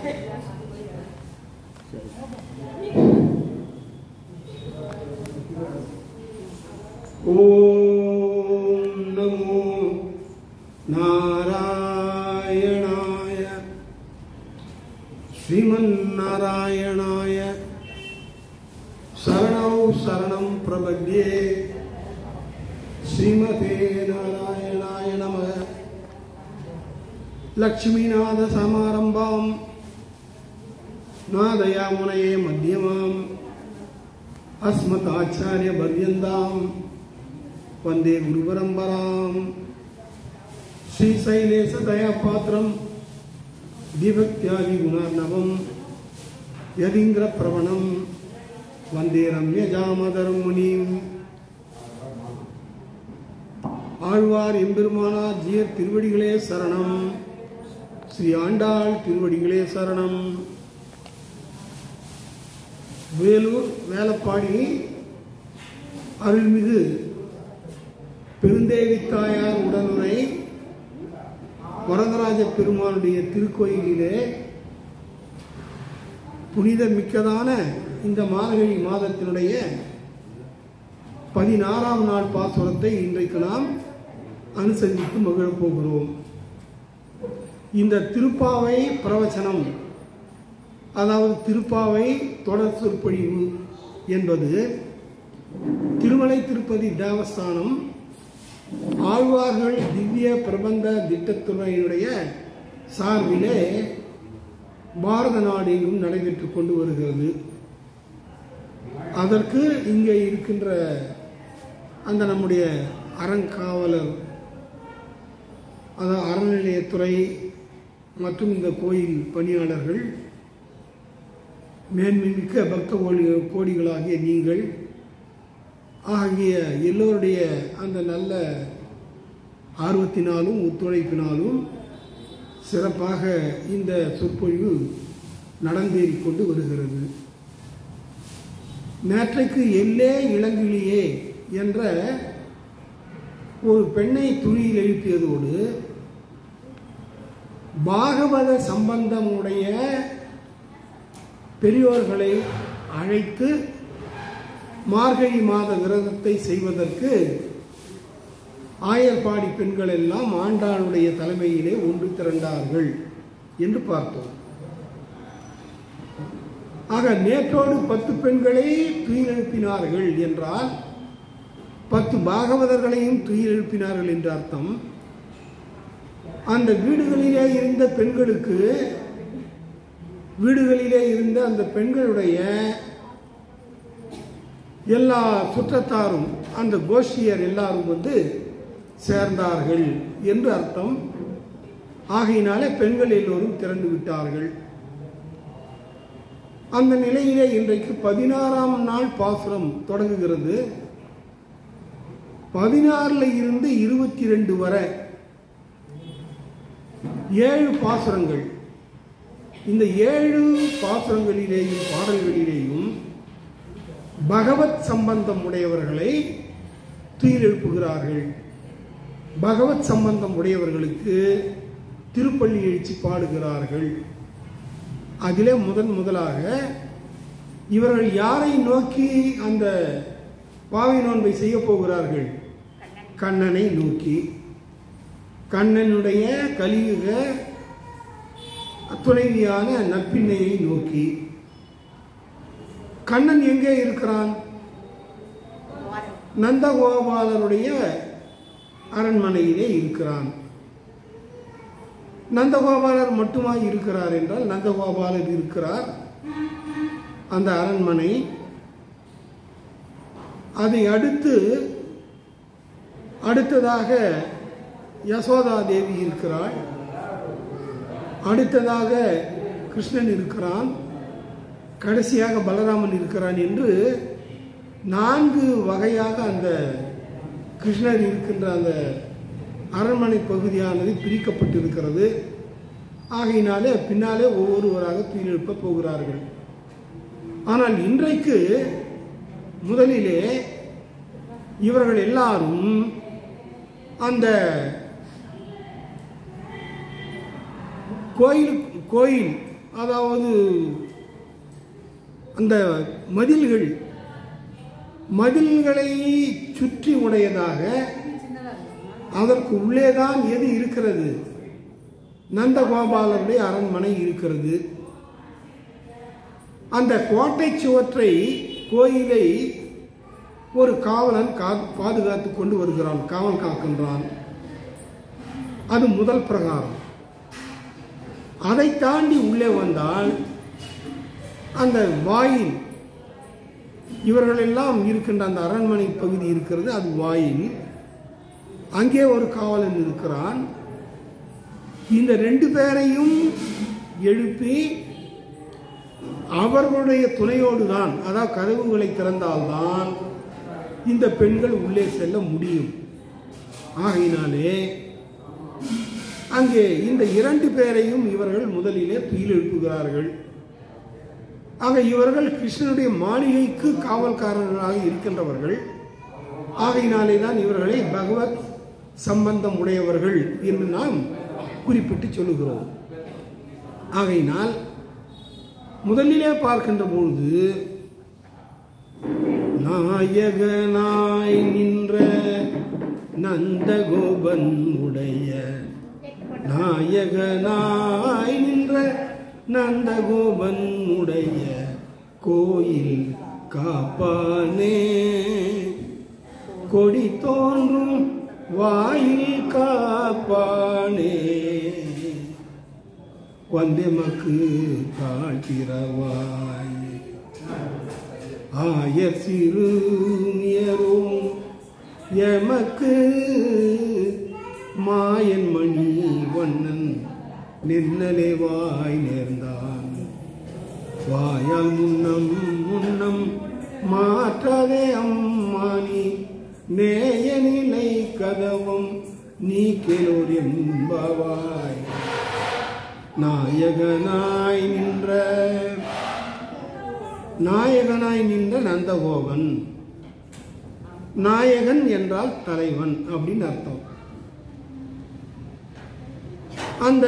ஓம் நமோ நாராயணாய ஸ்ரீமன் நாராயணாய சரணௌ சரணம் பிரபத்யே ஸ்ரீமதே நாராயணாய நமः. லக்ஷ்மீநாத சமாரம்பாம் நாதயாமுனயே மத்தியமாம் அஸ்மதாச்சாரிய பர்யந்தாம் வந்தே குருபரம்பராம். ஸ்ரீசைலேச தயாபாத்திரம் தீபக்தியாதி குணார்ணவம் யதீந்திர பிரவணம் வந்தே ரம்யஜாமதரம் முனிம். ஆழ்வார் எம்பெருமானார் ஜீயர் திருவடிகளே சரணம். ஸ்ரீ ஆண்டாள் திருவடிகளே சரணம். வேலூர் வேலப்பாடி அருள்மிகு பெருந்தேவி தாயார் உடனுரை வரதராஜ பெருமானுடைய திருக்கோயிலிலே புனித மிக்கதான இந்த மார்கழி மாதத்தினுடைய 16ஆம் நாள் பாசுரத்தை இன்றைக்கு நாம் அனுசரித்து மகிழப் போகிறோம். இந்த திருப்பாவை பிரவச்சனம், அதாவது திருப்பாவை தொடர் சொற்பொழிவு என்பது திருமலை திருப்பதி தேவஸ்தானம் ஆழ்வார்கள் திவ்ய பிரபந்த திட்டத்துறையினுடைய சார்பிலே பாரத நாடு எங்கும் நடைபெற்றுக் கொண்டு வருகிறது. அதற்கு இங்கே இருக்கின்ற அந்த நம்முடைய அறங்காவலர், அதாவது அறநிலையத்துறை மற்றும் இந்த கோயில் பணியாளர்கள், மேன்மிக்க பக்த கோடிகளாகிய நீங்கள் ஆகிய எல்லோருடைய அந்த நல்ல ஆர்வத்தினாலும் ஒத்துழைப்பினாலும் சிறப்பாக இந்த சொற்பொழிவு நடந்தேறிக் கொண்டு வருகிறது. நேற்றைக்கு எல்லே இளங்கிளியே என்ற ஒரு பெண்ணை துணியில் எழுப்பியதோடு பாகவத சம்பந்தமுடைய பெரியோர்களை அழைத்து மார்கழி மாத விரதத்தை செய்வதற்கு ஆயர்பாடி பெண்கள் எல்லாம் ஆண்டாளுடைய தலைமையிலே ஒன்று திரண்டார்கள் என்று பார்த்தோம். ஆக நேற்றோடு 10 பெண்களை துயில் எழுப்பினார்கள் என்றால் 10 பாகவதர்களையும் துயில் எழுப்பினார்கள் என்ற அர்த்தம். அந்த வீடுகளிலே இருந்த பெண்களுக்கு, வீடுகளிலே இருந்த அந்த பெண்களுடைய எல்லா சுற்றத்தாரும், அந்த கோஷ்டியர் எல்லாரும் வந்து சேர்ந்தார்கள் என்று அர்த்தம். ஆகையினாலே பெண்கள் எல்லோரும் திரண்டு விட்டார்கள். அந்த நிலையிலே இன்றைக்கு 16ஆம் நாள் பாசுரம் தொடங்குகிறது. 16ல் இருந்து 22 வரை 7 பாசுரங்கள். இந்த 7 பாசுரங்களிலேயும் பாடல்களிலேயும் பகவத் சம்பந்தம் உடையவர்களை துயில் எழுப்புகிறார்கள். பகவத் சம்பந்தம் உடையவர்களுக்கு திருப்பள்ளி எழுச்சி பாடுகிறார்கள். அதிலே முதலாக இவர்கள் யாரை நோக்கி அந்த பாவை நோன்பை செய்ய போகிறார்கள்? கண்ணனை நோக்கி, கண்ணனுடைய கலியுக துணைவியான நற்பின்னையை நோக்கி. கண்ணன் எங்கே இருக்கிறான்? நந்தகோபாலருடைய அரண்மனையிலே இருக்கிறான். நந்தகோபாலர் மட்டுமா இருக்கிறார் என்றால், நந்தகோபாலர் இருக்கிறார் அந்த அரண்மனை. அதை அடுத்ததாக யசோதா தேவி இருக்கிறாள். அடுத்ததாக கிருஷ்ணன் இருக்கிறான். கடைசியாக பலராமன் இருக்கிறான் என்று 4 வகையாக அந்த கிருஷ்ணர் இருக்கின்ற அந்த அரண்மனை பகுதியானது பிரிக்கப்பட்டிருக்கிறது. ஆகையினாலே பின்னாலே ஒவ்வொருவராக துயில் எழுப்ப போகிறார்கள். ஆனால் இன்றைக்கு முதலிலே இவர்கள் எல்லாரும் அந்த கோயில் அதாவது அந்த மதில்களை சுற்றி உடையதாக, அதற்கு உள்ளேதான் எது இருக்கிறது? நந்தகோபாலருடைய அரண்மனை இருக்கிறது. அந்த கோட்டை சுவற்றை, கோயிலை ஒரு காவலன் பாதுகாத்து கொண்டு வருகிறான், காவல் காக்கின்றான். அது முதல் பிரகாரம். அதை தாண்டி உள்ளே வந்தால் அந்த வாயில், இவர்கள் எல்லாம் இருக்கின்ற அந்த அரண்மனை பகுதி இருக்கிறது, அது வாயில். அங்கே ஒரு காவலன் இருக்கிறான். இந்த 2 பேரையும் எழுப்பி அவர்களுடைய துணையோடு தான், அதாவது கதவுகளை திறந்தால்தான் இந்த பெண்கள் உள்ளே செல்ல முடியும். ஆகையினாலே அங்கே இந்த 2 பேரையும் இவர்கள் முதலிலே துயில் எழுப்புகிறார்கள். ஆக இவர்கள் கிருஷ்ணனுடைய மாளிகைக்கு காவல்காரர்களாக இருக்கின்றவர்கள். ஆகையினாலே தான் இவர்களை பகவத் சம்பந்தம் உடையவர்கள் என்று நாம் குறிப்பிட்டு சொல்லுகிறோம். ஆகையினால் முதலிலே பார்க்கின்ற பொழுது நாயகனாய் நின்ற நந்தகோபன் உடைய, நாயகனாய் நின்ற நந்தகோபன் உடைய கோயில் காப்பானே, கொடி தோன்றும் வாயில் காப்பானே, வந்தெமக்கு தாழ்த்திரவாய், ஆயர் சிறுமியரும் எமக்கு மாயன் மணி வண்ணன் நின்னலே வாய் நேர்ந்தான், வாயால் முன்னம் மாற்றாதே அம்மானி, நேயநிலை கதவும் நீ கேளோர் என்பவாய். நாயகனாய் நின்ற நந்தகோபன். நாயகன் என்றால் தலைவன் அப்படின்னு அர்த்தம். அந்த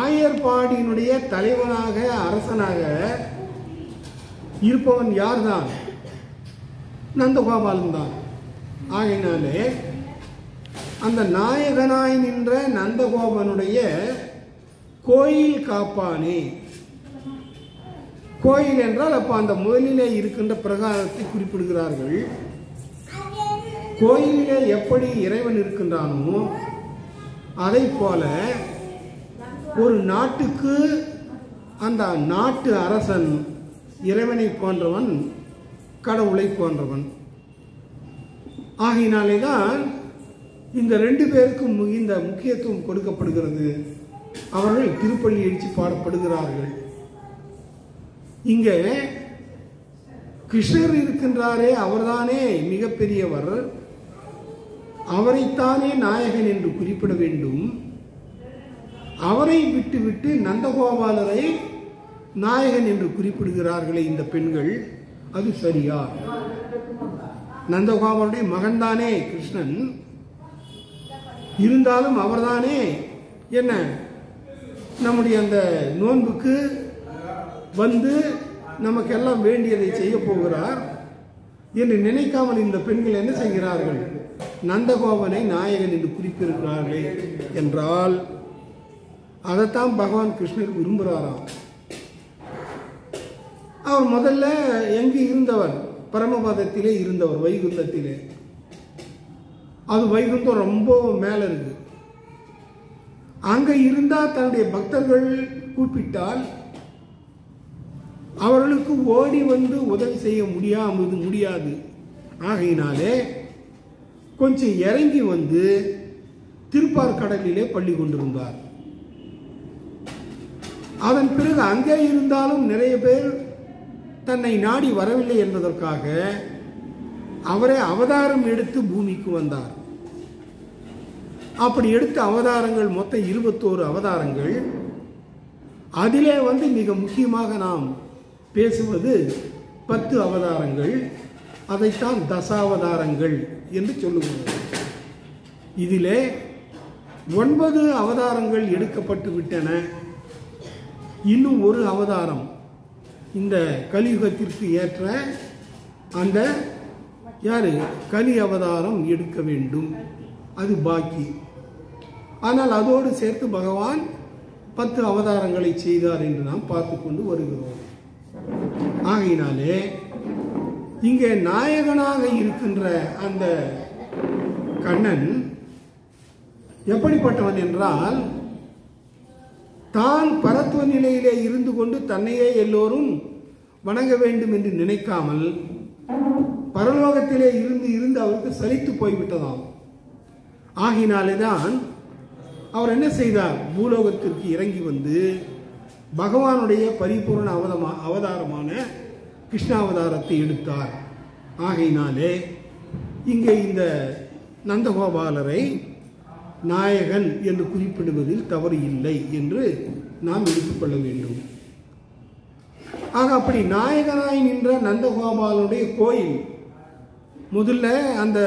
ஆயர்பாடியினுடைய தலைவனாக, அரசனாக இருப்பவன் யார்தான்? நந்தகோபாலன் தான். ஆகையினாலே அந்த நாயகனாய் நின்ற நந்தகோபனுடைய கோயில் காப்பானே. கோயில் என்றால் அப்ப அந்த முதலிலே இருக்கின்ற பிரகாரத்தை குறிப்பிடுகிறார்கள். கோயிலிலே எப்படி இறைவன் இருக்கின்றானோ அதை போல ஒரு நாட்டுக்கு அந்த நாட்டு அரசன் இறைவனை போன்றவன், கடவுளை போன்றவன். ஆகையினாலே தான் இந்த 2 பேருக்கும் இந்த முக்கியத்துவம் கொடுக்கப்படுகிறது. அவர்கள் திருப்பள்ளி எழுச்சி பாடப்படுகிறார்கள். இங்கே கிருஷ்ணர் இருக்கின்றாரே, அவர்தானே மிகப்பெரியவர், அவரைத்தானே நாயகன் என்று குறிப்பிட வேண்டும். அவரை விட்டுவிட்டு நந்தகோபாலரை நாயகன் என்று குறிப்பிடுகிறார்களே இந்த பெண்கள், அது சரியா? நந்தகோபாலுடைய மகன்தானே கிருஷ்ணன், இருந்தாலும் அவர்தானே என்ன நம்முடைய அந்த நோன்புக்கு வந்து நமக்கெல்லாம் வேண்டியதை செய்ய போகிறார் என்று நினைக்காமல் இந்த பெண்கள் என்ன செய்கிறார்கள்? நந்தகோபனை நாயகன் என்று குறிப்பிடுகிறார்களே என்றால் அதைத்தான் பகவான் கிருஷ்ணர் விரும்புகிறாராம். அவர் முதல்ல எங்கு இருந்தவர்? பரமபதத்திலே இருந்தவர், வைகுந்தத்திலே. அது வைகுந்தம் ரொம்ப மேல இருக்கு. அங்க இருந்தா தன்னுடைய பக்தர்கள் கூப்பிட்டால் அவர்களுக்கு ஓடி வந்து உதவி செய்ய முடியாது. ஆகையினாலே கொஞ்சம் இறங்கி வந்து திருப்பார்கடலிலே பள்ளி கொண்டிருந்தார். அதன் பிறகு அங்கே இருந்தாலும் நிறைய பேர் தன்னை நாடி வரவில்லை என்பதற்காக அவரே அவதாரம் எடுத்து பூமிக்கு வந்தார். அப்படி எடுத்த அவதாரங்கள் மொத்தம் 21 அவதாரங்கள். அதிலே வந்து மிக முக்கியமாக நாம் பேசுவது 10 அவதாரங்கள். அதைத்தான் தசாவதாரங்கள் என்று சொல்லுகிறோம். இதிலே 9 அவதாரங்கள் எடுக்கப்பட்டு விட்டன. இன்னும் ஒரு அவதாரம் இந்த கலியுகத்திற்கு ஏற்ற அந்த யாரு கலி அவதாரம் எடுக்க வேண்டும், அது பாக்கி. ஆனால் அதோடு சேர்த்து பகவான் 10 அவதாரங்களை செய்தார் என்று நாம் பார்த்து கொண்டு வருகிறோம். ஆகையினாலே இங்கே நாயகனாக இருக்கின்ற அந்த கண்ணன் எப்படிப்பட்டவன் என்றால், தான் பரத்துவ நிலையிலே இருந்து கொண்டு தன்னையே எல்லோரும் வணங்க வேண்டும் என்று நினைக்காமல் பரலோகத்திலே இருந்து இருந்து அவருக்கு சலித்து போய்விட்டதாம். ஆகினாலேதான் அவர் என்ன செய்தார், பூலோகத்திற்கு இறங்கி வந்து பகவானுடைய பரிபூர்ண அவதாரமான கிருஷ்ணாவதாரத்தை எடுத்தார். ஆகையினாலே இங்கே இந்த நந்தகோபாலரை நாயகன் என்று குறிப்பிடுவதில் தவறு இல்லை என்று நாம் எடுத்துக்கொள்ள வேண்டும். ஆக அப்படி நாயகனாய் நின்ற நந்தகோபாலனுடைய கோயில் முதல்ல அந்த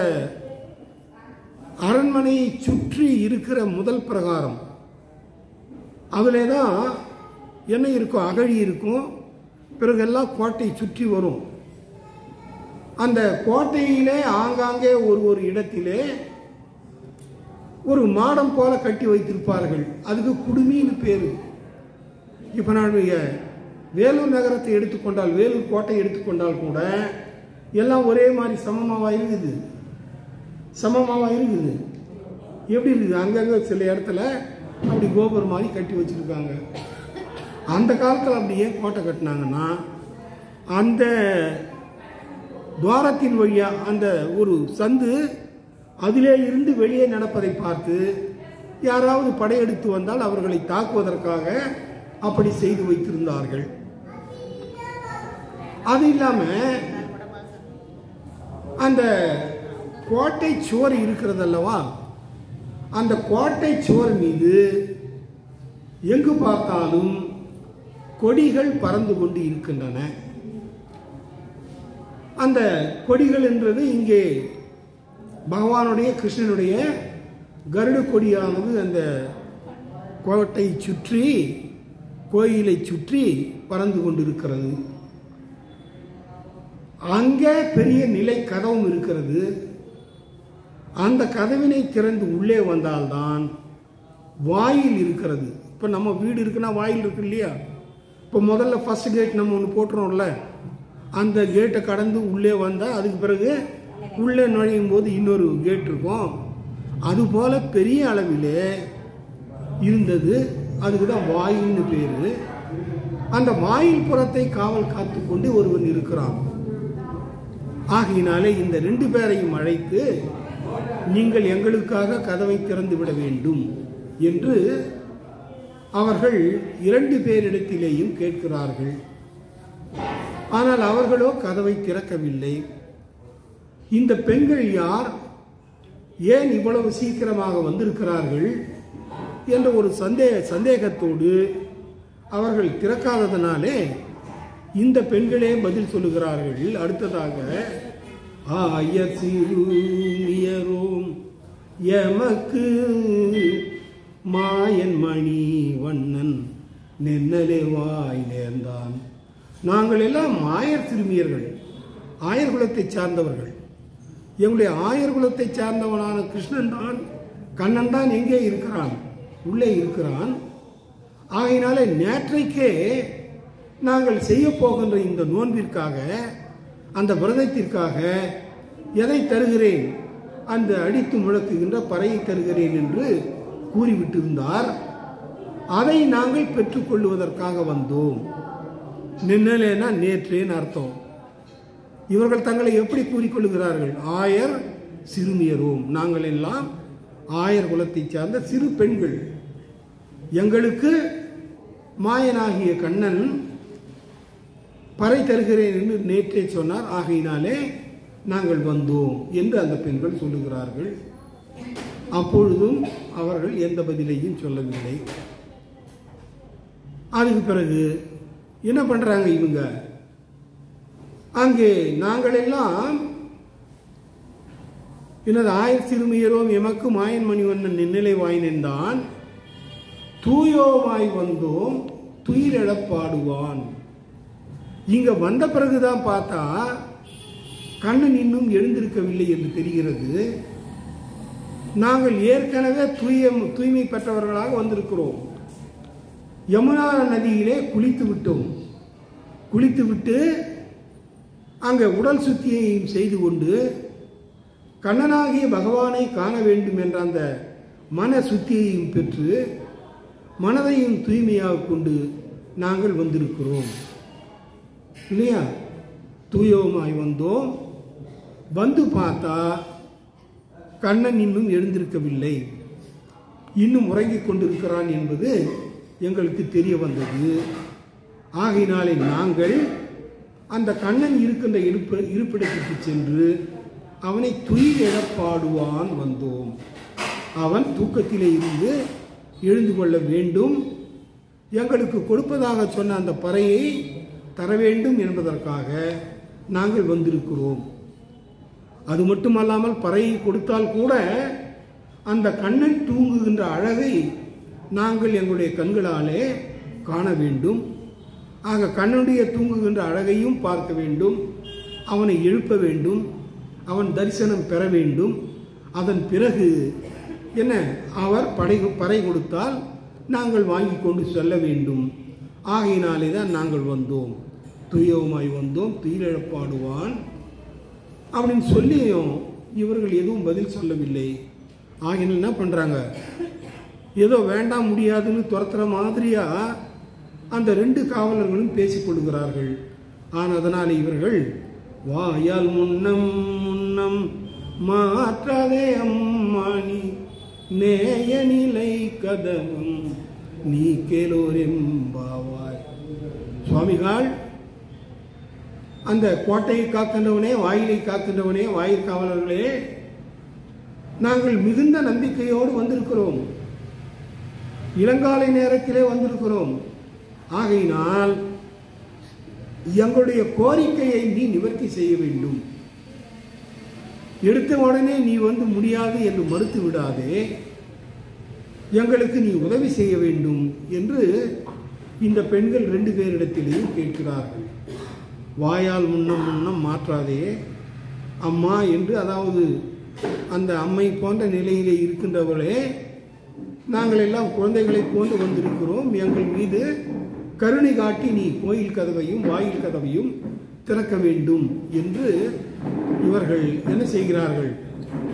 அரண்மனையை சுற்றி இருக்கிற முதல் பிரகாரம், அதிலே தான் என்ன இருக்கும், அகழி இருக்கும். பிறகெல்லாம் கோட்டை சுற்றி வரும். அந்த கோட்டையிலே ஆங்காங்கே ஒரு இடத்திலே ஒரு மாடம் போல கட்டி வைத்திருப்பார்கள். அதுக்கு குடுமின்னு பேரு. இப்போ நான் வேலூர் நகரத்தை எடுத்துக்கொண்டால், வேலூர் கோட்டை எடுத்துக்கொண்டால் கூட எல்லாம் ஒரே மாதிரி சமமாவா இருக்குது. எப்படி இருக்குது, அங்கங்க சில இடத்துல அப்படி கோபுரம் மாதிரி கட்டி வச்சிருக்காங்க. அந்த காலத்தில் அப்படி ஏன் கோட்டை கட்டினாங்கன்னா, அந்த துவாரத்தின் வழியா அந்த ஒரு சந்து அதிலே இருந்து வெளியே நடப்பதை பார்த்து யாராவது படையெடுத்து வந்தால் அவர்களை தாக்குவதற்காக அப்படி செய்து வைத்திருந்தார்கள். அது இல்லாம அந்த கோட்டை சுவர் இருக்கிறது அல்லவா, அந்த கோட்டை சுவர் மீது எங்கு பார்த்தாலும் கொடிகள் பறந்து கொண்டு இருக்கின்றன. அந்த கொடிகள் என்றது இங்கே பகவானுடைய கிருஷ்ணனுடைய கருட கொடியானது அந்த கோட்டை சுற்றி, கோயிலை சுற்றி பறந்து கொண்டிருக்கிறது. அங்கே பெரிய நிலை கதவும் இருக்கிறது. அந்த கதவினை திறந்து உள்ளே வந்தால்தான் வாயில் இருக்கிறது. இப்போ நம்ம வீடு இருக்குன்னா வாயில் இருக்கு இல்லையா. இப்போ முதல்ல ஃபர்ஸ்ட் கேட் நம்ம ஒன்று போட்டுறோம்ல, அந்த கேட்டை கடந்து உள்ளே வந்தால் அதுக்கு பிறகு உள்ளே நுழையும் போது இன்னொரு கேட் இருக்கும். அதுபோல பெரிய அளவிலே இருந்தது. அதுக்கு தான் வாயில்னு பேரு. அந்த வாயில் புறத்தை காவல் காத்து கொண்டு ஒருவன் இருக்கிறான். ஆகையினாலே இந்த 2 பேரையும் அழைத்து, நீங்கள் எங்களுக்காக கதவை திறந்து விட வேண்டும் என்று அவர்கள் 2 பேரிடத்திலேயும் கேட்கிறார்கள். ஆனால் அவர்களோ கதவை திறக்கவில்லை. இந்த பெண்கள் யார், ஏன் இவ்வளவு சீக்கிரமாக வந்திருக்கிறார்கள் என்ற ஒரு சந்தேகத்தோடு அவர்கள் திறக்காததனாலே இந்த பெண்களே பதில் சொல்லுகிறார்கள். அடுத்ததாக, ஆயர் சிறுமியரோம் எமக்கு மாயன் மணி வண்ணன் நென்னலே வாய் நேர்ந்தான். நாங்கள் எல்லாம் ஆயர் சிறுமியர்கள், ஆயர் குலத்தை சார்ந்தவர்கள். எங்களுடைய ஆயர் குலத்தை சார்ந்தவனான கிருஷ்ணன் தான், கண்ணன் தான் எங்கே இருக்கிறான், உள்ளே இருக்கிறான். ஆகையினாலே நேற்றைக்கே நாங்கள் செய்ய போகின்ற இந்த நோன்பிற்காக, அந்த விரதத்திற்காக எதை தருகிறேன், அந்த அடித்து முழக்குகின்ற பறையை தருகிறேன் என்று கூறிவிட்டிருந்தார். அதை நாங்கள் பெற்றுக்கொள்வதற்காக வந்தோம். நின்னலேனா நேற்றேன்னு அர்த்தம். இவர்கள் தங்களை எப்படி கூறிக்கொள்கிறார்கள், ஆயர் சிறுமியரோம், நாங்கள் எல்லாம் ஆயர் குலத்தை சார்ந்த சிறு பெண்கள். எங்களுக்கு மாயனாகிய கண்ணன் பறை தருகிறேன் என்று நேற்றே சொன்னார். ஆகையினாலே நாங்கள் வந்தோம் என்று அந்த பெண்கள் சொல்லுகிறார்கள். அப்பொழுதும் அவர்கள் எந்த பதிலையும் சொல்லவில்லை. அதுக்கு பிறகு என்ன பண்றாங்க இவங்க, அங்கே நாங்கள் எல்லாம் எனது ஆயர் சிறுமியரோம் எமக்கு மாயன் மணிவண்ணன் நின்னிலை வாய் நின்றான், தூயோமாய் வந்தோம் துயிலெழப்பாடுவான். இங்க வந்த பிறகுதான் பார்த்தா கண்ணன் இன்னும் எழுந்திருக்கவில்லை என்று தெரிகிறது. நாங்கள் ஏற்கனவே தூய்மை பெற்றவர்களாக வந்திருக்கிறோம். யமுனா நதியிலே குளித்து விட்டோம். குளித்துவிட்டு அங்கே உடல் சுத்தியையும் செய்து கொண்டு கண்ணனாகிய பகவானை காண வேண்டும் என்ற அந்த மன சுத்தியையும் பெற்று மனதையும் தூய்மையாக கொண்டு நாங்கள் வந்திருக்கிறோம் இல்லையா? தூயோமாய் வந்தோம். வந்து பார்த்தா கண்ணன் இன்னும் எழுந்திருக்கவில்லை, இன்னும் உறங்கிக் கொண்டிருக்கிறான் என்பது எங்களுக்கு தெரிய வந்தது. ஆகையினாலே நாங்கள் அந்த கண்ணன் இருக்கின்ற இருப்பிடத்திற்கு சென்று அவனை துயிலெழப்பாடுவான் வந்தோம். அவன் தூக்கத்திலே இருந்து எழுந்து கொள்ள வேண்டும், எங்களுக்கு கொடுப்பதாக சொன்ன அந்த பறையை தர வேண்டும் என்பதற்காக நாங்கள் வந்திருக்கிறோம். அது மட்டுமல்லாமல் பறையை கொடுத்தால் கூட அந்த கண்ணன் தூங்குகின்ற அழகை நாங்கள் எங்களுடைய கண்களாலே காண வேண்டும். ஆக கண்ணனுடைய தூங்குகின்ற அழகையும் பார்க்க வேண்டும், அவனை எழுப்ப வேண்டும், அவன் தரிசனம் பெற வேண்டும். அதன் பிறகு என்ன, அவர் பறை கொடுத்தால் நாங்கள் வாங்கி கொண்டு செல்ல வேண்டும். ஆகையினாலே தான் நாங்கள் வந்தோம், துயவுமாய் வந்தோம், துயிலெழப்பாடுவான் அப்படின்னு சொல்லியும் இவர்கள் எதுவும் பதில் சொல்லவில்லை. ஆகினால் என்ன பண்ணுறாங்க, ஏதோ வேண்டாம் முடியாதுன்னு துரத்துற மாதிரியா அந்த ரெண்டு காவலர்களும் பேசிக்கொள்கிறார்கள். ஆனால் அதனால் இவர்கள் வாயால் முன்னம் முன்னம் மாற்றாதே அம்மானி நேய நிலை கதவும் நீ கேளோரெம்பாவாய். சுவாமிகள் அந்த கோட்டையை காக்கின்றவனே, வாயிலை காக்கின்றவனே, வாயில் காவலர்களே, நாங்கள் மிகுந்த நம்பிக்கையோடு வந்திருக்கிறோம், இளங்காலை நேரத்திலே வந்திருக்கிறோம். ஆகையினால் எங்களுடைய கோரிக்கையை நீ நிவர்த்தி செய்ய வேண்டும். எடுத்த உடனே நீ வந்து முடியாது என்று மறுத்து விடாதே, எங்களுக்கு நீ உதவி செய்ய வேண்டும் என்று இந்த பெண்கள் ரெண்டு பேரிடத்திலேயும் கேட்கிறார்கள். வாயால் முன்னம் முன்னம் மாற்றாதே அம்மா என்று, அதாவது அந்த அம்மை போன்ற நிலையிலே இருக்கின்றவர்களே, நாங்கள் எல்லாம் குழந்தைகளை போன்று வந்திருக்கிறோம், எங்கள் மீது கருணை காட்டி நீ கோயில் கதவையும் வாயில் கதவையும் திறக்க வேண்டும் என்று இவர்கள் என்ன செய்கிறார்கள்,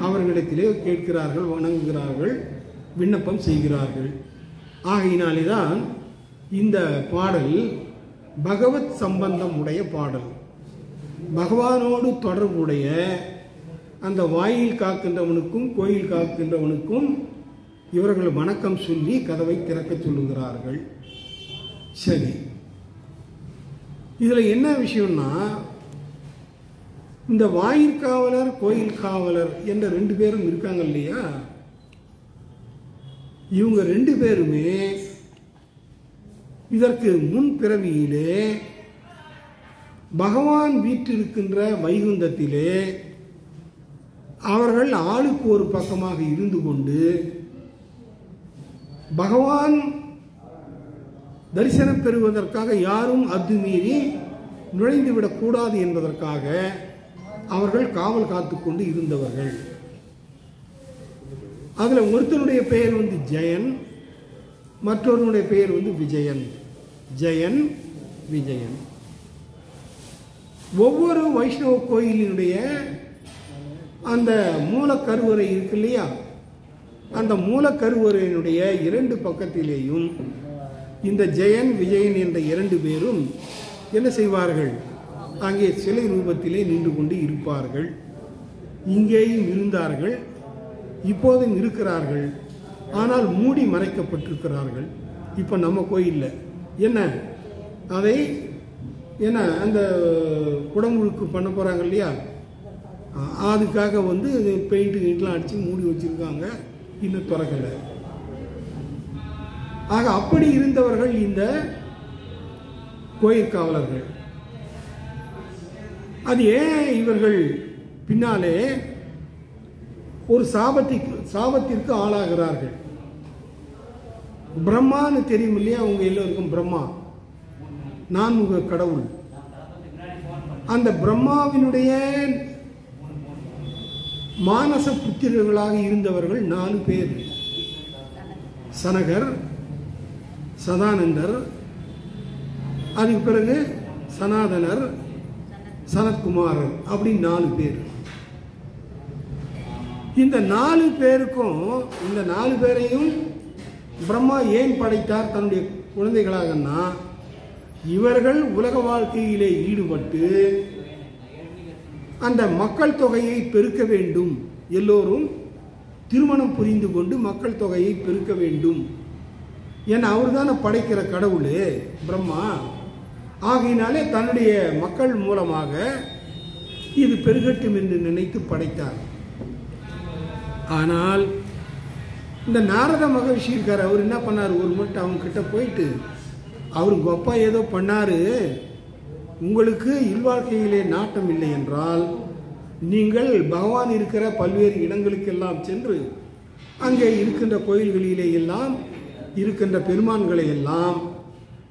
அவர்களிடத்திலே கேட்கிறார்கள், வணங்குகிறார்கள், விண்ணப்பம் செய்கிறார்கள். ஆகையினாலேதான் இந்த பாடல் பகவத் சம்பந்தம் உடைய பாடல். பகவானோடு தொடர்புடைய அந்த வாயில் காக்கின்றவனுக்கும் கோயில் காக்கின்றவனுக்கும் இவர்கள் வணக்கம் சொல்லி கதவை திறக்க சொல்லுகிறார்கள். சரி, இதுல என்ன விஷயம்னா, இந்த வாயில் காவலர் கோயில் காவலர் என்ற ரெண்டு பேரும் இருக்காங்க இல்லையா, இவங்க ரெண்டு பேருமே இதற்கு முன் பிறவியிலே பகவான் வீற்றிருக்கின்ற வைகுந்தத்திலே அவர்கள் ஆளுக்கு ஒரு பக்கமாக இருந்து கொண்டு பகவான் தரிசனம் பெறுவதற்காக யாரும் அத்துமீறி நுழைந்துவிடக் கூடாது என்பதற்காக அவர்கள் காவல் காத்து கொண்டு இருந்தவர்கள். அதுல ஒருத்தனுடைய பெயர் வந்து ஜெயன், மற்றொருடைய பெயர் வந்து விஜயன். ஜெயன், விஜயன். ஒவ்வொரு வைஷ்ணவ கோயிலினுடைய அந்த மூலக்கருவறை இருக்கு இல்லையா, அந்த மூலக்கருவறையினுடைய இரண்டு பக்கத்திலேயும் இந்த ஜெயன் விஜயன் என்ற இரண்டு பேரும் என்ன செய்வார்கள், அங்கே சிலை ரூபத்திலே நின்று கொண்டு இருப்பார்கள். இங்கேயும் இருந்தார்கள், இப்போதும் இருக்கிறார்கள். ஆனால் மூடி மறைக்கப்பட்டிருக்கிறார்கள். இப்போ நம்ம கோயிலில் என்ன அதை என்ன அந்த குடமுழுக்கு பண்ண போகிறாங்க இல்லையா, அதுக்காக வந்து பெயிண்ட் கிட்டலாம் அடித்து மூடி வச்சுருக்காங்க, இன்னும் திறக்கலை. ஆக அப்படி இருந்தவர்கள் இந்த கோயில் காவலர்கள். அது ஏன் இவர்கள் பின்னாலே ஒரு சாபத்திற்கு ஆளாகிறார்கள். பிரம்மான்னு தெரியும் இல்லையா, அவங்க எல்லோருக்கும் பிரம்மா. நான்முக கடவுள். அந்த பிரம்மாவினுடைய மானச புத்திரர்களாக இருந்தவர்கள் 4 பேர். சனகர், சதானந்தர், அதுக்கு பிறகு சனாதனர், சனத்குமாரர், அப்படி 4 பேர். இந்த 4 பேருக்கும், இந்த 4 பேரையும் பிரம்மா ஏன் படைத்தார் தன்னுடைய குழந்தைகளாகனா, இவர்கள் உலக வாழ்க்கையிலே ஈடுபட்டு அந்த மக்கள் தொகையை பெருக்க வேண்டும், எல்லோரும் திருமணம் புரிந்து கொண்டு மக்கள் தொகையை பெருக்க வேண்டும். ஏன்னா அவர் தானே படைக்கிற கடவுள் பிரம்மா. ஆகையினாலே தன்னுடைய மக்கள் மூலமாக இது பெருகட்டும் என்று நினைத்து படைத்தார். ஆனால் இந்த நாரத மகரிஷி இருக்கார், அவர் என்ன பண்ணார், ஒரு மட்டும் அவங்க கிட்ட போயிட்டு, அவருக்கு அப்பா ஏதோ பண்ணாரு, உங்களுக்கு இல்வாழ்க்கையிலே நாட்டம் இல்லை என்றால் நீங்கள் பகவான் இருக்கிற பல்வேறு இடங்களுக்கெல்லாம் சென்று அங்கே இருக்கின்ற கோயில்களிலே எல்லாம் இருக்கின்ற பெருமான்களை எல்லாம்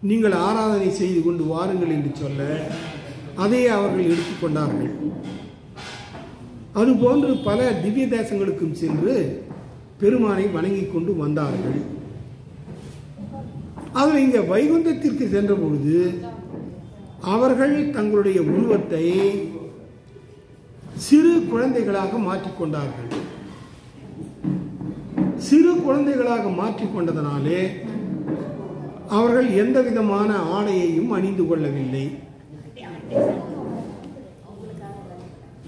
நீங்கள் ஆராதனை செய்து கொண்டு வாருங்கள் என்று சொல்ல அதையே அவர்கள் எடுத்துக்கொண்டார்கள். அதுபோன்று பல திவ்ய தேசங்களுக்கும் சென்று பெருமானை வணங்கி கொண்டு வந்தார்கள். அதில் இங்கே வைகுந்தத்திற்கு சென்ற பொழுது அவர்கள் தங்களுடைய உருவத்தை சிறு குழந்தைகளாக மாற்றிக்கொண்டார்கள். சிறு குழந்தைகளாக மாற்றிக்கொண்டதனாலே அவர்கள் எந்த விதமான ஆடையையும் அணிந்து கொள்ளவில்லை.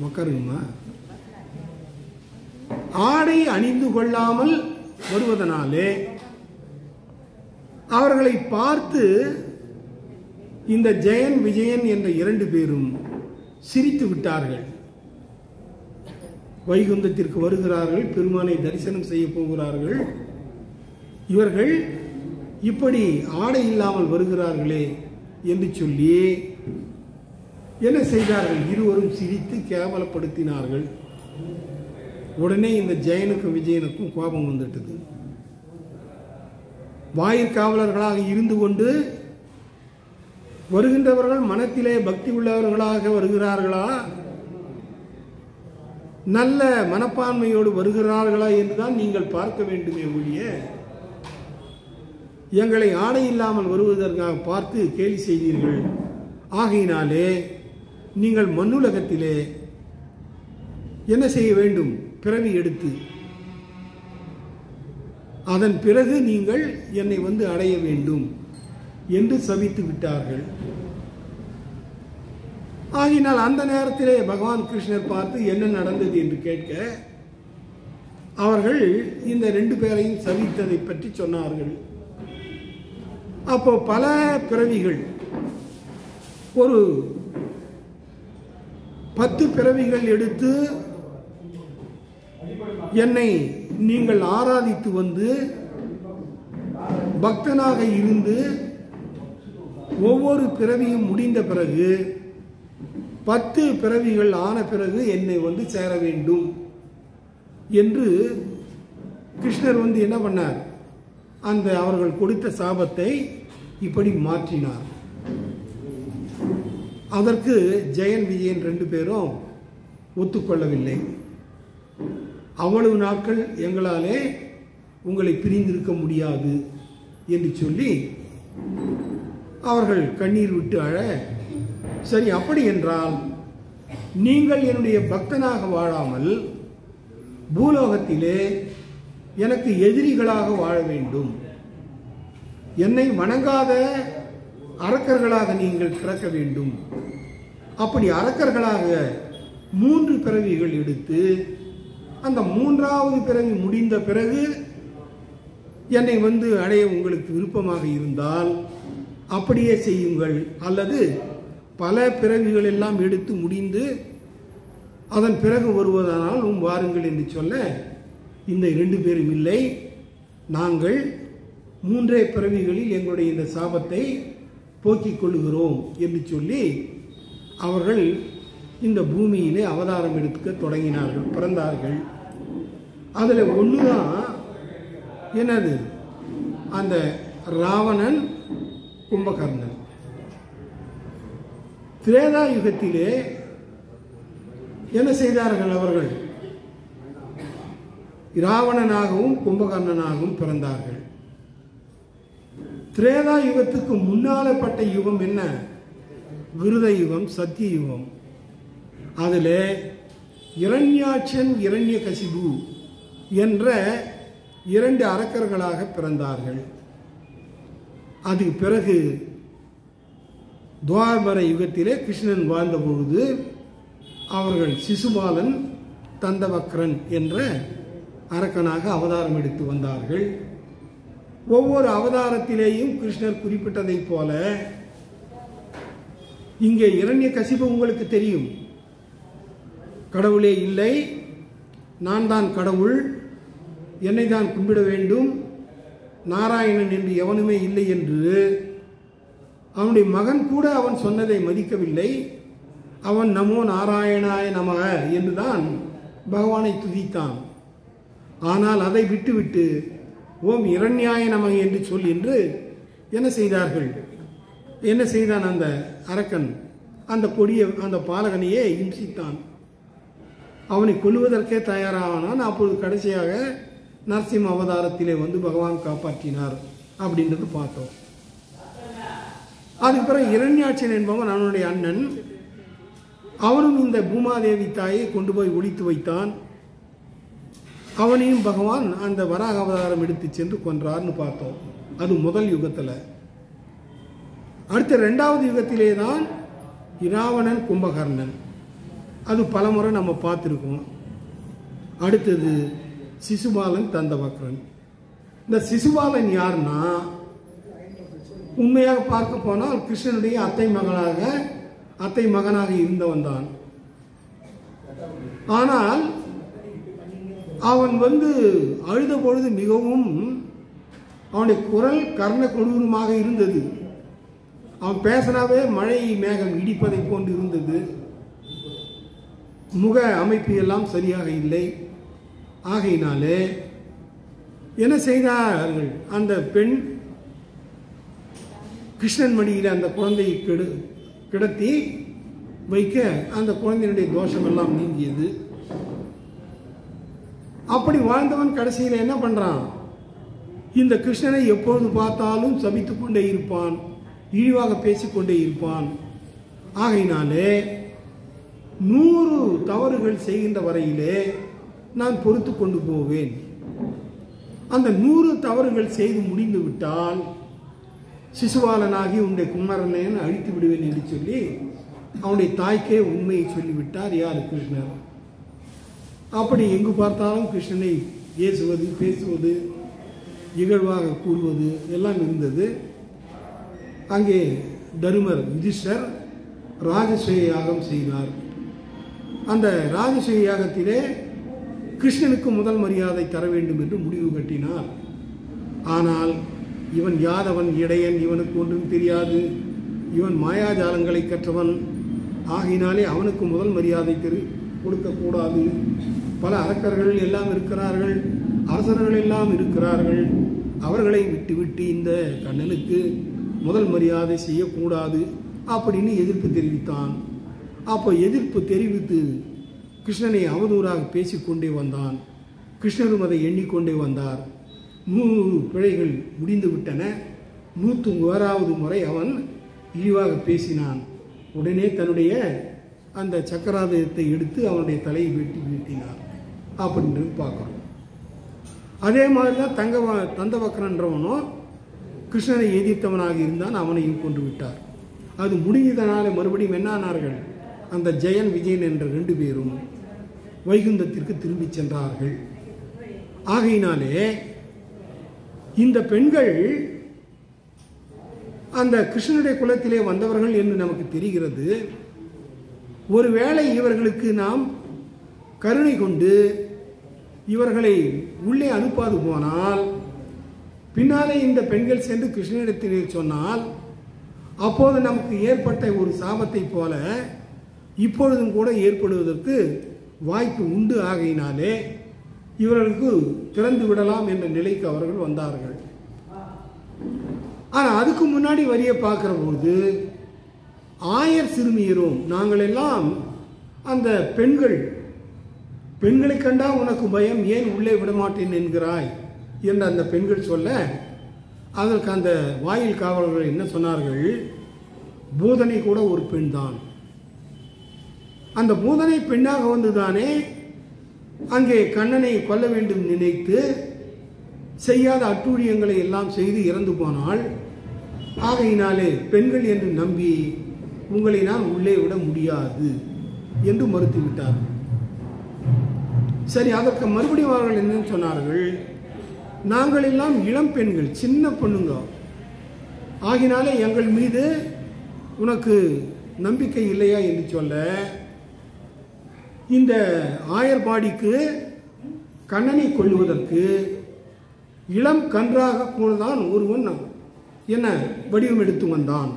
மக்கருமா ஆடை அணிந்து கொள்ளாமல் வருவதனாலே அவர்களை பார்த்து இந்த ஜெயன் விஜயன் என்ற 2 பேரும் சிரித்து விட்டார்கள். வைகுந்தத்திற்கு வருகிறார்கள், பெருமானை தரிசனம் செய்ய போகிறார்கள், இவர்கள் இப்படி ஆடை இல்லாமல் வருகிறார்களே என்று சொல்லி என்ன செய்தார்கள், இருவரும் சிரித்து கேவலப்படுத்தினார்கள். உடனே இந்த ஜெயனுக்கும் விஜயனுக்கும் கோபம் வந்துட்டது. வாயிற்காவலர்களாக இருந்து கொண்டு வருகின்றவர்கள் மனத்திலே பக்தி உள்ளவர்களாக வருகிறார்களா, நல்ல மனப்பான்மையோடு வருகிறார்களா என்றுதான் நீங்கள் பார்க்க வேண்டுமே ஒழிய எங்களை ஆடை இல்லாமல் வருவதற்காக பார்த்து கேலி செய்தீர்கள். ஆகையினாலே நீங்கள் மண்ணுலகத்திலே என்ன செய்ய வேண்டும், பிறவி எடுத்து அதன் பிறகு நீங்கள் என்னை வந்து அடைய வேண்டும் என்று சபித்து விட்டார்கள். ஆகினால் அந்த நேரத்திலே பகவான் கிருஷ்ணர் பார்த்து என்ன நடந்தது என்று கேட்க அவர்கள் இந்த 2 பேரையும் சபித்ததை பற்றி சொன்னார்கள். அப்போ பல பிறவிகள், ஒரு 10 பிறவிகள் எடுத்து என்னை நீங்கள் ஆராதித்து வந்து பக்தனாக இருந்து ஒவ்வொரு பிறவியும் முடிந்த பிறகு 10 பிறவிகள் ஆன பிறகு என்னை வந்து சேர வேண்டும் என்று கிருஷ்ணர் வந்து என்ன பண்ணார், அந்த அவர்கள் கொடுத்த சாபத்தை இப்படி மாற்றினார். அதற்கு ஜெயன் விஜயன் 2 பேரும் ஒத்துக்கொள்ளவில்லை. அவ்வளவு நாட்கள் எங்களாலே உங்களை பிரிந்திருக்க முடியாது என்று சொல்லி அவர்கள் கண்ணீர் விட்டு அழ, சரி அப்படி என்றால் நீங்கள் என்னுடைய பக்தனாக வாழாமல் பூலோகத்திலே எனக்கு எதிரிகளாக வாழ வேண்டும், என்னை வணங்காத அரக்கர்களாக நீங்கள் பிறக்க வேண்டும். அப்படி அரக்கர்களாக 3 பிறவிகள் எடுத்து அந்த 3வது பிறவி முடிந்த பிறகு என்னை வந்து அடைய உங்களுக்கு விருப்பமாக இருந்தால் அப்படியே செய்யுங்கள், அல்லது பல பிறவிகள் எல்லாம் எடுத்து முடிந்து அதன் பிறகு வருவதானால் வாருங்கள் என்று சொல்ல இந்த 2 பேரும் இல்லை, நாங்கள் 3 பிறவிகளில் எங்களுடைய இந்த சாபத்தை போக்கிக் கொள்ளுகிறோம் என்று சொல்லி அவர்கள் இந்த பூமியிலே அவதாரம் எடுக்க தொடங்கினார்கள், பிறந்தார்கள். அதில் ஒன்றுதான் என்னது, அந்த ராவணன் கும்பகர்ணன். திரேதா யுகத்திலே என்ன செய்தார்கள்? அவர்கள் இராவணனாகவும் கும்பகர்ணனாகவும் பிறந்தார்கள். திரேதா யுகத்துக்கு முன்னாலப்பட்ட யுகம் என்ன? விருத யுகம், சத்திய யுகம். அதில் இரண்யாட்சன், இரண்யகசிபு என்ற 2 அரக்கர்களாக பிறந்தார்கள். அதுக்கு பிறகு துவாபர யுகத்திலே கிருஷ்ணன் வாழ்ந்த பொழுது அவர்கள் சிசுபாலன், தந்தவக்ரன் என்ற அரக்கனாக அவதாரம் எடுத்து வந்தார்கள். ஒவ்வொரு அவதாரத்திலேயும் கிருஷ்ணர் குறிப்பிட்டதைப் போல இங்கே இரண்யகசிபு உங்களுக்கு தெரியும், கடவுளே இல்லை, நான் தான் கடவுள், என்னை தான் கும்பிட வேண்டும், நாராயணன் என்று எவனுமே இல்லை என்று அவனுடைய மகன் கூட அவன் சொன்னதை மதிக்கவில்லை. அவன் நமோ நாராயணாய நமக என்றுதான் பகவானை துதித்தான். ஆனால் அதை விட்டுவிட்டு ஓம் இரண்யாய நமக என்று சொல் என்று என்ன செய்தார்கள்? என்ன செய்தான் அந்த அரக்கன்? அந்த கொடிய அந்த பாலகனையே இம்சித்தான். அவனை கொல்லுவதற்கே தயாரானான். அப்பொழுது கடைசியாக நரசிம்ம அவதாரத்திலே வந்து பகவான் காப்பாற்றினார் அப்படின்றது பார்த்தோம். அதுக்கு பிறகு இரண்யாட்சன் என்பவன் அவனுடைய அண்ணன். அவனும் இந்த பூமாதேவி தாயை கொண்டு போய் ஒழித்து வைத்தான். அவனையும் பகவான் அந்த வராக அவதாரம் எடுத்து சென்று கொன்றார்னு பார்த்தோம். அது முதல் யுகத்தில். அடுத்த 2வது யுகத்திலே தான் இராவணன், கும்பகர்ணன். அது பலமுறை நம்ம பார்த்துருக்கோம். அடுத்தது சிசுபாலன், தந்தவக்ரன். இந்த சிசுபாலன் யாருன்னா, உண்மையாக பார்க்க போனால் கிருஷ்ணனுடைய அத்தை மகனாக இருந்தவன் தான். ஆனால் அவன் வந்து அழுத பொழுது மிகவும் அவனுடைய குரல் கர்ண கொடூரமாக இருந்தது. அவன் பேசினாவே மழை மேகம் இடிப்பதை போன்று இருந்தது. முக அமைப்பு எல்லாம் சரியாக இல்லை. ஆகையினாலே என்ன செய்தார்கள்? அந்த பெண் கிருஷ்ணன் மடியில் அந்த குழந்தையை கிடத்தி வைக்க அந்த குழந்தையினுடைய தோஷம் எல்லாம் நீங்கியது. அப்படி வாழ்ந்தவன் கடைசியில் என்ன பண்றான்? இந்த கிருஷ்ணனை எப்பொழுது பார்த்தாலும் சபித்துக் கொண்டே இருப்பான், இழிவாக பேசிக்கொண்டே இருப்பான். ஆகையினாலே 100 தவறுகள் செய்கின்ற வரையிலே நான் பொறுத்து கொண்டு போவேன். அந்த 100 தவறுகள் செய்து முடிந்து விட்டால் சிசுபாலனாகி உன்னுடைய குமரனை அழித்து விடுவேன் என்று சொல்லி அவனுடைய தாய்க்கே உண்மையை சொல்லிவிட்டார். யார்? கிருஷ்ணர். அப்படி எங்கு பார்த்தாலும் கிருஷ்ணனை ஏசுவது, பேசுவது, இகழ்வாக கூறுவது எல்லாம் இருந்தது. அங்கே தருமர் யுதிஷ்டர் ராஜசூய யாகம் செய்தார். அந்த ராஜசூய யாகத்திலே கிருஷ்ணனுக்கு முதல் மரியாதை தர வேண்டும் என்று முடிவு கட்டினார். ஆனால் இவன் யாதவன், இடையன், இவனுக்கு ஒன்றும் தெரியாது, இவன் மாயாஜாலங்களை கற்றவன், ஆகினாலே அவனுக்கு முதல் மரியாதை கொடுக்கக்கூடாது. பல அரக்கர்கள் எல்லாம் இருக்கிறார்கள், அரசர்கள் எல்லாம் இருக்கிறார்கள், அவர்களை விட்டுவிட்டு இந்த கண்ணனுக்கு முதல் மரியாதை செய்யக்கூடாது அப்படின்னு எதிர்ப்பு தெரிவித்தான். அப்போ எதிர்ப்பு தெரிவித்து கிருஷ்ணனை அவதூறாக பேசிக்கொண்டே வந்தான். கிருஷ்ணரும் அதை எண்ணிக்கொண்டே வந்தார். 100 பிழைகள் முடிந்து விட்டன. 101வது முறை அவன் இழிவாக பேசினான். உடனே தன்னுடைய அந்த சக்கராயுதத்தை எடுத்து அவனுடைய தலையை வெட்டி வீழ்த்தினார் அப்படின்றது பார்க்கணும். அதே மாதிரி தான் தந்தவக்ரன்றவனும் கிருஷ்ணனை எதிர்த்தவனாக இருந்தான், அவனையும் கொண்டு விட்டார். அது முடிந்ததனால மறுபடியும் என்ன ஆனார்கள்? அந்த ஜெயன், விஜயன் என்ற 2 பேரும் வைகுந்தத்திற்கு திரும்பி சென்றார்கள். ஆகையினாலே இந்த பெண்கள் அந்த கிருஷ்ணனுடைய குலத்திலே வந்தவர்கள் என்று நமக்கு தெரிகிறது. ஒருவேளை இவர்களுக்கு நாம் கருணை கொண்டு இவர்களை உள்ளே அனுப்பாது போனால், பின்னாலே இந்த பெண்கள் சென்று கிருஷ்ணனிடத்திலே சொன்னால், அப்போது நமக்கு ஏற்பட்ட ஒரு சாபத்தை போல இப்பொழுதும் கூட ஏற்படுவதற்கு வாய்ப்பு உண்டு. ஆகையினாலே இவர்களுக்கு திறந்து விடலாம் என்ற நிலைக்கு அவர்கள் வந்தார்கள். ஆனால் அதுக்கு முன்னாடி வரிய பார்க்கிற போது ஆயர் சிறுமியரும் நாங்கள் எல்லாம் அந்த பெண்களை கண்டா உனக்கு பயம், ஏன் உள்ளே விடமாட்டேன் என்கிறாய் என்று அந்த பெண்கள் சொல்ல, அதற்கு அந்த வாயில் காவலர்கள் என்ன சொன்னார்கள்? பூதனை கூட ஒரு பெண் தான். அந்த பூதனை பெண்ணாக வந்துதானே அங்கே கண்ணனை கொல்ல வேண்டும் நினைத்து செய்யாத அட்டூழியங்களை எல்லாம் செய்து இறந்து போனால், ஆகையினாலே பெண்கள் என்று நம்பி உங்களை நான் உள்ளே விட முடியாது என்று மறுத்துவிட்டார்கள். சரி, அதற்கு மறுபடியும் அவர்கள் என்ன சொன்னார்கள்? நாங்கள் எல்லாம் இளம் பெண்கள், சின்ன பொண்ணுங்க, ஆகினாலே எங்கள் மீது உனக்கு நம்பிக்கை இல்லையா என்று சொல்ல, இந்த ஆயர்பாடிக்கு கண்ணனை கொல்லுவதற்கு இளம் கன்றாக போலதான் ஒருவன் என்ன வடிவம் எடுத்து வந்தான்.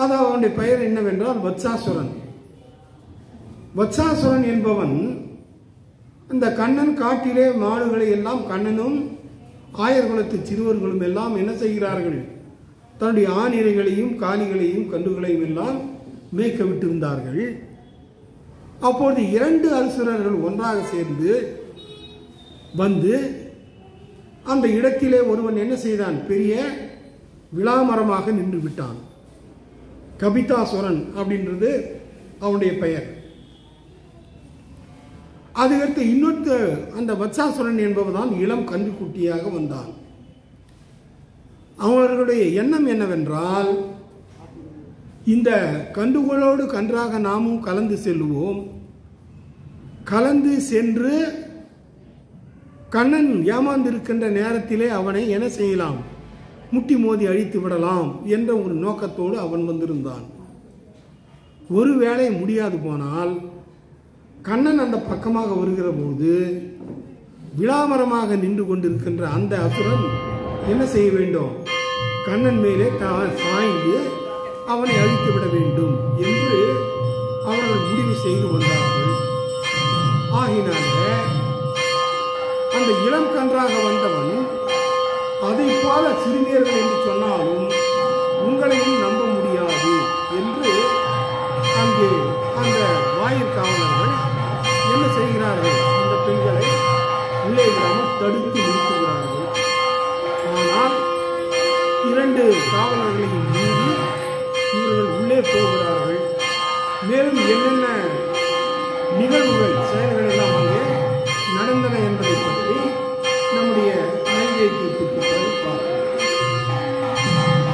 அது அவனுடைய பெயர் என்னவென்றால் வத்சாசுரன். வத்சாசுரன் என்பவன் இந்த கண்ணன் காட்டிலே மாடுகளை எல்லாம் கண்ணனும் ஆயர்குலத்து சிறுவர்களும் எல்லாம் என்ன செய்கிறார்கள்? தன்னுடைய ஆணிரைகளையும் காணிகளையும் கன்றுகளையும் எல்லாம் மேய்க்க விட்டிருந்தார்கள். அப்போது 2 அசுரர்கள் ஒன்றாக சேர்ந்து வந்து அந்த இடத்திலே ஒருவன் என்ன செய்தான்? பெரிய விளாமரமாக நின்று விட்டான். கபிதாசுரன் அப்படின்றது அவனுடைய பெயர். அதுக்கடுத்து இன்னொரு அந்த வத்சாசுரன் என்பவன் இளம் கன்றுக்குட்டியாக வந்தான். அவர்களுடைய எண்ணம் என்னவென்றால், இந்த கன்றுகளோடு கன்றாக நாமும் கலந்து செல்லுவோம், கலந்து சென்று கண்ணன் ஏமாந்திருக்கின்ற நேரத்திலே அவனை என்ன செய்யலாம்? முட்டி மோதி அழித்து விடலாம் என்ற ஒரு நோக்கத்தோடு அவன் வந்திருந்தான். ஒருவேளை முடியாது போனால் கண்ணன் அந்த பக்கமாக வருகிற போது விளாமரமாக நின்று கொண்டிருக்கின்ற அந்த அசுரன் என்ன செய்ய வேண்டும்? கண்ணன் மேலே சாய்ந்து அவனை அழித்து விட வேண்டும் என்று அவர்கள் முடிவு செய்து வந்தார்கள். ஆகினால அந்த இளம் கன்றாக வந்தவன் அதை போல சிறுமியர்கள் என்று சொன்னாலும் உங்களையும் நம்ப முடியாது என்று அங்கே அந்த வாயில் காவலர்கள் என்ன செய்கிறார்கள்? இந்த பெண்களை உள்ளே விடாமல் தடுத்து நிறுத்துகிறார்கள். ஆனால் 2 காவலர்களையும் மீறி இவர்கள் உள்ளே போகிறார்கள். மேலும் என்னென்ன நிகழ்வுகள் செயல்கள் எல்லாம் அங்கே நடந்தன என்பதை பற்றி